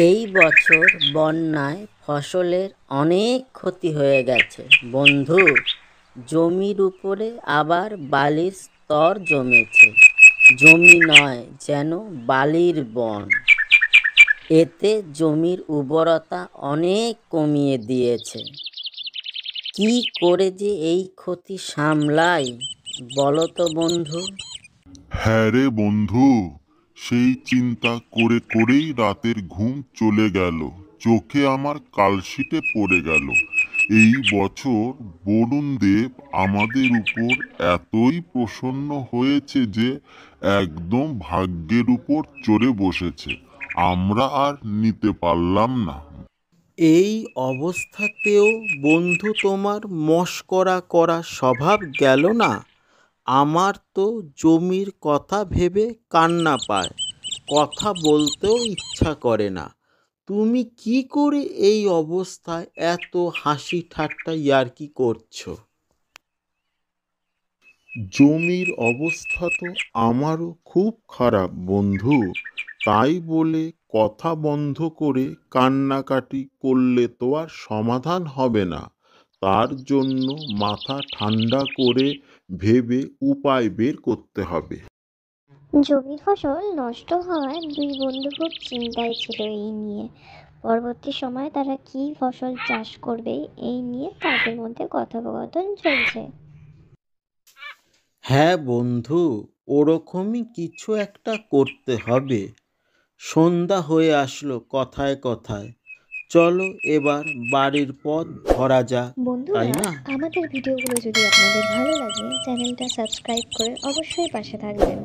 এই বছর বন্যায় ফসলের অনেক ক্ষতি হয়ে গেছে বন্ধু। জমির উপরে আবার বালির স্তর জমেছে। জমি নয়, যেন বালির বন। এতে জমির উর্বরতা অনেক কমিয়ে দিয়েছে। কি করে যে এই ক্ষতি সামলাই বলো তো বন্ধু। হ্যাঁ রে বন্ধু, সেই চিন্তা করে করেই রাতের ঘুম চলে গেল, চোখে আমার কালশিটে পড়ে গেল। এই বছর বরুণ দেব আমাদের উপর এতই প্রসন্ন হয়েছে যে একদম ভাগ্যের উপর চড়ে বসেছে। আমরা আর নিতে পারলাম না। এই অবস্থাতেও বন্ধু তোমার মশকরা করা স্বভাব গেল না? আমার তো জমির কথা ভেবে কান্না পায়, কথা বলতেও ইচ্ছা করে না। তুমি কি করে এই অবস্থায় এত হাসি ঠাট্টা ইয়ার্কি করছো? জমির অবস্থা তো আমারও খুব খারাপ বন্ধু। তাই বলে কথা বন্ধ করে কান্নাকাটি করলে তো আর সমাধান হবে না। তার জন্য মাথা ঠান্ডা করে ভেবে উপায় বের করতে হবে। জমির ফসল নষ্ট হওয়ায় দুই বন্ধু খুব চিন্তায় ছিল এই নিয়ে। পরবর্তী সময়ে তারা কী ফসল চাষ করবে এই নিয়ে তাদের মধ্যে কথোপকথন চলছে। হ্যাঁ বন্ধু, ওরকমই কিছু একটা করতে হবে। সন্ধ্যা হয়ে আসলো কথায় কথায়। চলো এবার বাড়ির পথ ধরা যাক, তাই বন্ধুরা, না? আমাদের ভিডিওগুলো যদি আপনাদের ভালো লাগে চ্যানেলটা সাবস্ক্রাইব করে অবশ্যই পাশে থাকবেন।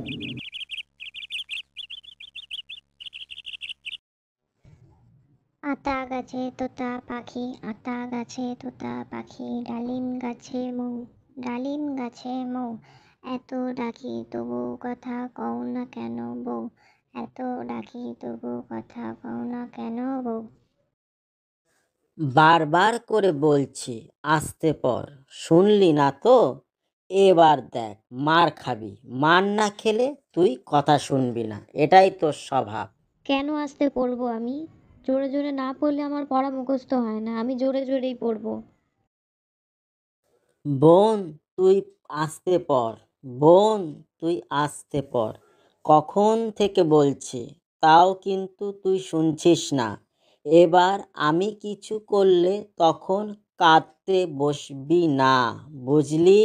আতা গাছে তোতা পাখি, আতা গাছে তোতা পাখি, ডালিম গাছে মৌ, ডালিম গাছে মৌ, এত ডাকি তবু কথা কও না কেন বউ, এত ডাকি তবু কথা কও না কেন বউ। বারবার করে বলছি আসতে পর, শুনলি না তো? এবার দেখ মার খাবি। মার না খেলে তুই কথা শুনবি না, এটাই তোর স্বভাব। কেন আসতে পড়বো আমি? জোরে জোরে না পড়লে আমার পড়া মুখস্থ হয় না, আমি জোরে জোরেই পড়বো। বোন, তুই আসতে পর। বোন, তুই আসতে পর। কখন থেকে বলছি, তাও কিন্তু তুই শুনছিস না। এবার আমি কিছু করলে তখন কাঁদতে বসবি না, বুঝলি?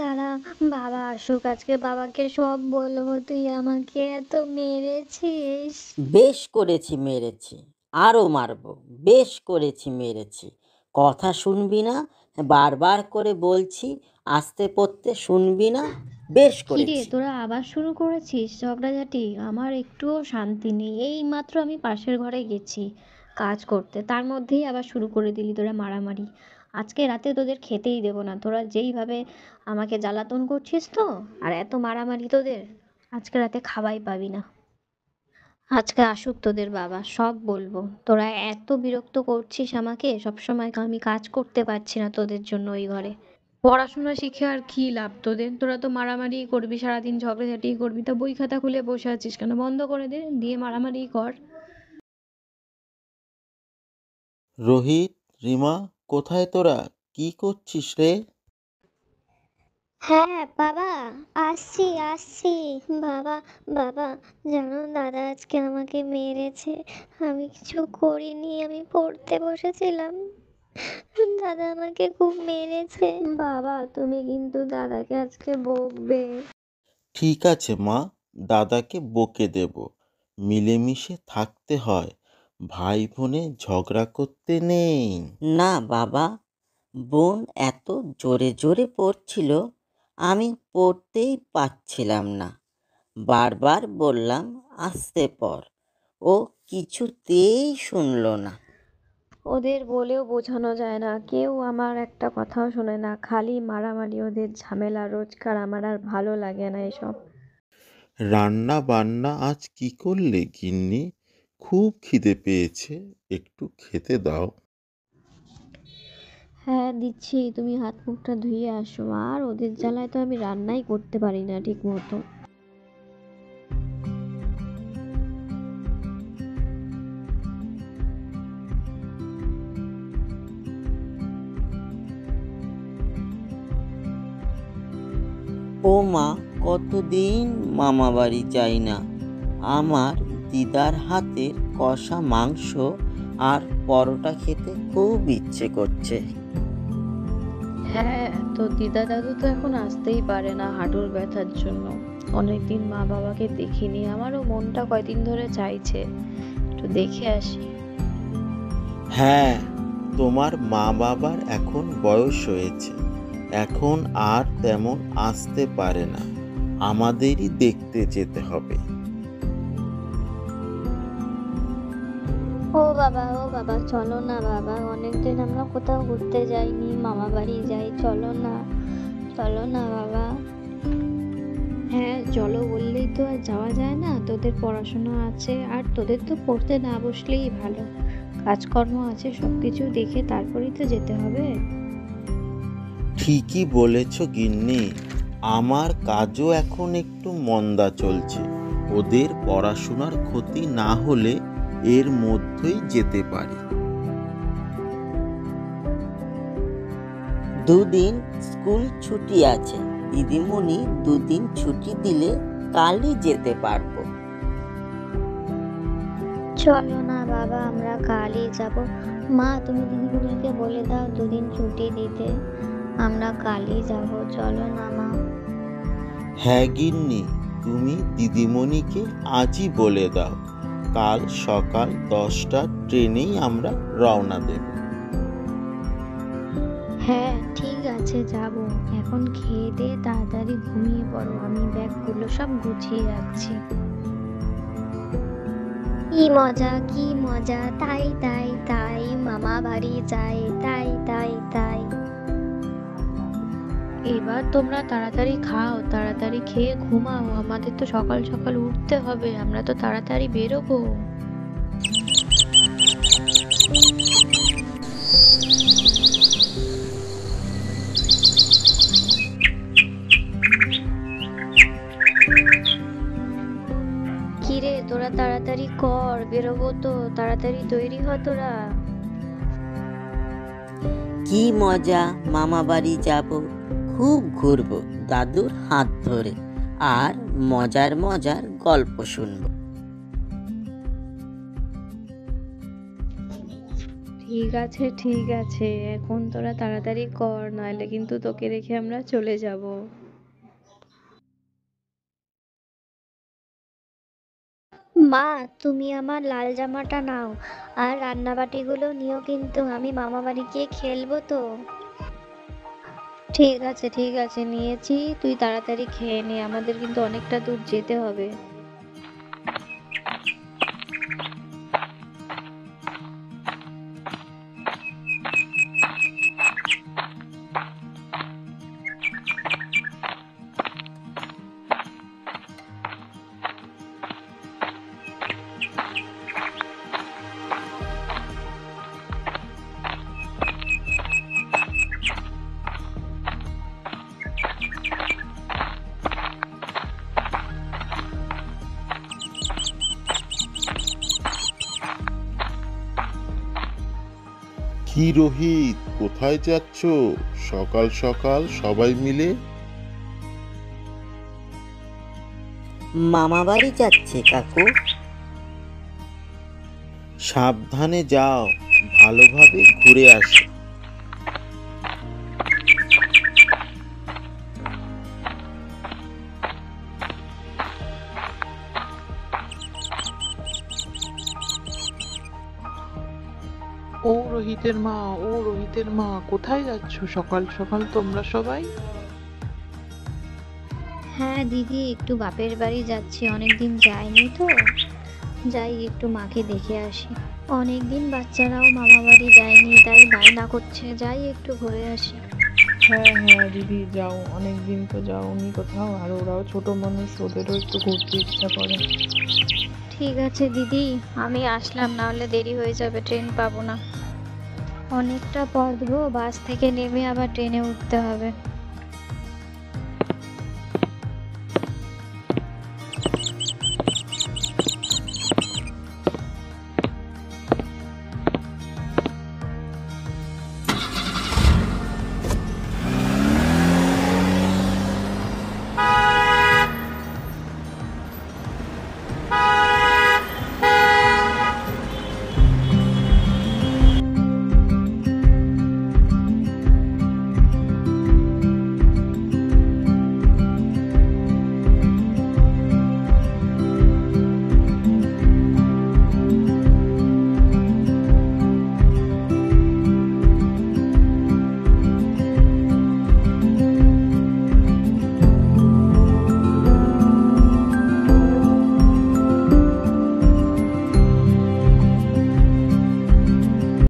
দাদা, বাবা আসুক, আজকে বাবাকে সব বলবো তুই আমাকে এত মেরেছিস। বেশ করেছি মেরেছি, আরও মারবো। বেশ করেছি মেরেছি। কথা শুনবি না, বারবার করে বলছি আসতে পড়তে শুনবি না। বেশ কিরে, করেছি। তোরা আবার শুরু করেছিস ঝগড়াঝাটি? আমার একটুও শান্তি নেই। এই মাত্র আমি পাশের ঘরে গেছি কাজ করতে, তার মধ্যেই আবার শুরু করে দিলি তোরা মারামারি। আজকে রাতে তোদের খেতেই দেবো না, তোরা যেইভাবে আমাকে জ্বালাতন করছিস তো, আর এত মারামারি তোদের, আজকে রাতে খাওয়াই পাবি না। আজকে আসুক তোদের বাবা, সব বলবো। তোরা এত বিরক্ত করছিস আমাকে, সবসময় আমি কাজ করতে পারছি না তোদের জন্য ওই ঘরে। পড়াশোনা শিখে আর কি লাভ তোদের? তোরা তো মারামারি করবি, সারাদিন ঝগড়াঝাটি করবি। তা বই খাতা খুলে বসে আছিস কেন? বন্ধ করে দে, দিয়ে মারামারি কর। রোহিত, রিমা, কোথায় তোরা? কি করছিস রে? হ্যাঁ বাবা, আসছি আসছি। বাবা, বাবা, জানো দাদা আজকে আমাকে মেরেছে। আমি কিছু করিনি, আমি পড়তে বসেছিলাম, দাদা আমাকে খুব মেরেছে। বাবা, তুমি কিন্তু দাদাকে আজকে বকবে। ঠিক আছে মা, দাদাকে বকে দেব। মিলেমিশে থাকতে হয়, ভাই বোনে ঝগড়া করতে নেই। না বাবা, বোন এত জোরে জোরে পড়ছিল, আমি পড়তেই পারছিলাম না। বারবার বললাম আসতে পর, ও কিছুতেই শুনল না। ওদের বলেও বোঝানো যায় না, কেউ আমার একটা কথাও শোনে না, খালি মারামারি, ওদের ঝামেলা রোজকার। আমার আর ভালো লাগে না এসব। রান্না বান্না আজ কি করলে গিন্নি? খুব খিদে পেয়েছে, একটু খেতে দাও। হ্যাঁ দিচ্ছি, তুমি হাত মুখটা ধুয়ে আসো। আর ওদের জ্বালায় তো আমি রান্নাই করতে পারি না ঠিক মতো। ও মা, কতদিন মামা বাড়ি যাই না। আমার দিদার হাতের কষা মাংস আর পরোটা খেতে খুব ইচ্ছে করছে। হ্যাঁ, তো দিদা দাদু তো এখন আসতেই পারে না হাঁটুর ব্যথার জন্য। অনেকদিন মা বাবাকে দেখিনি, আমারও মনটা কয়দিন ধরে চাইছে একটু দেখে আসি। হ্যাঁ, তোমার মা বাবার এখন বয়স হয়েছে, এখন আর তেমন আসতে পারে না, আমাদেরই দেখতে যেতে হবে। ও বাবা চলো না বাবা, অনেকদিন আমরা কোথাও ঘুরতে যাইনি, মামা বাড়ি যাই, চলো না, চলো না বাবা। হ্যাঁ চলো বললেই তো আর যাওয়া যায় না, তোদের পড়াশোনা আছে, আর তোদের তো পড়তে না বসলেই ভালো, কাজকর্ম আছে, সবকিছু দেখে তারপরেই তো যেতে হবে। ঠিকই বলেছ গিন্নি, আমার কাজও এখন একটু মন্দা চলছে, ওদের পড়াশোনার ক্ষতি না হলে এর মধ্যেই যেতে পারি। দুদিন স্কুল ছুটি আছে, দিদিমণি দুদিন ছুটি দিলে কালই যেতে পারবো। চলো না বাবা, আমরা কালই যাব। মা তুমি দিদিগুলোকে বলে দাও দুদিন ছুটি দিতে, আমরা কালই যাব, চলো না মা। হ্যাঁ গিন্নি, তুমি দিদিমণিকে আজই বলে দাও, কাল সকাল 10টার ট্রেনেই আমরা রওনা দেব। হ্যাঁ ঠিক আছে যাব। এখন খেয়ে দিয়ে তাড়াতাড়ি ঘুমিয়ে পড়ো, আমি ব্যাগগুলো সব গুছিয়ে রাখছি। কি মজা কি মজা, তাই তাই তাই মামা বাড়ি যাই, তাই তাই তাই। এবার তোমরা তাড়াতাড়ি খাও, তাড়াতাড়ি খেয়ে ঘুমাও, আমাদের তো সকাল সকাল উঠতে হবে, আমরা তো তাড়াতাড়ি বেরোবো। কিরে তোরা তাড়াতাড়ি কর, বেরোবো তো, তাড়াতাড়ি তৈরি হ তোরা। কি মজা, মামা বাড়ি যাব, খুব ঘুরবো দাদুর হাত ধরে, আর মজার মজার গল্প শুনবো। ঠিক আছে, এখন তোরা তাড়াতাড়ি কর, নইলে কিন্তু তোকে রেখে আমরা চলে যাব। মা তুমি আমার লাল জামাটা নাও, আর রান্নাবাটিগুলো নিও, কিন্তু আমি মামা বাড়ি গিয়ে খেলবো তো। ঠিক আছে নিয়েছি, তুই তাড়াতাড়ি খেয়ে নে, আমাদের কিন্তু অনেকটা দূর যেতে হবে। কি রোহিত, কোথায় যাচ্ছ সকাল সকাল সবাই মিলে? মামা বাড়ি যাচ্ছে কাকু। সাবধানে যাও, ভালোভাবে ঘুরে আসো। ও রোহিতের মা, কোথায় যাচ্ছ সকাল সকাল তোমরা সবাই? হ্যাঁ দিদি, একটু বাপের বাড়ি যাচ্ছি, অনেকদিন যাইনি তো, যাই একটু মাকে দেখে আসি। অনেকদিন বাচ্চারাও মামা বাড়ি যায়নি, তাই বায়না করছে, যাই একটু ঘুরে আসি। হ্যাঁ দিদি যাও, অনেকদিন তো যাওনি কোথাও, আর ওরাও ছোট মানুষ, ওদেরও একটু ঘুরতে ইচ্ছা করে। ঠিক আছে দিদি, আমি আসলাম, নাহলে দেরি হয়ে যাবে, ট্রেন পাবো না। অনেকটা পথ গো, বাস থেকে নেমে আবার ট্রেনে উঠতে হবে।